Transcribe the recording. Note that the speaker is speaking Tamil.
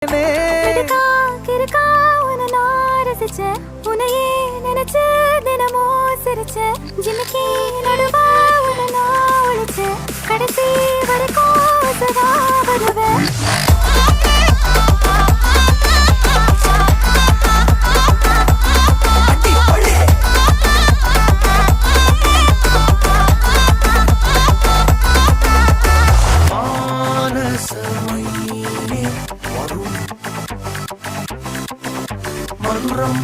கிறுக்கா, கிறுக்கா, உன்னை நான் ரசிச்சேன். உன்னையே நினைச்சு தினமும் சிரிச்சேன். ஜிமிக்கி நடுவா உன்னை நான் ஒழிச்சேன். கடைசி வரைக்கும் சதா வருவேன். மதுரம்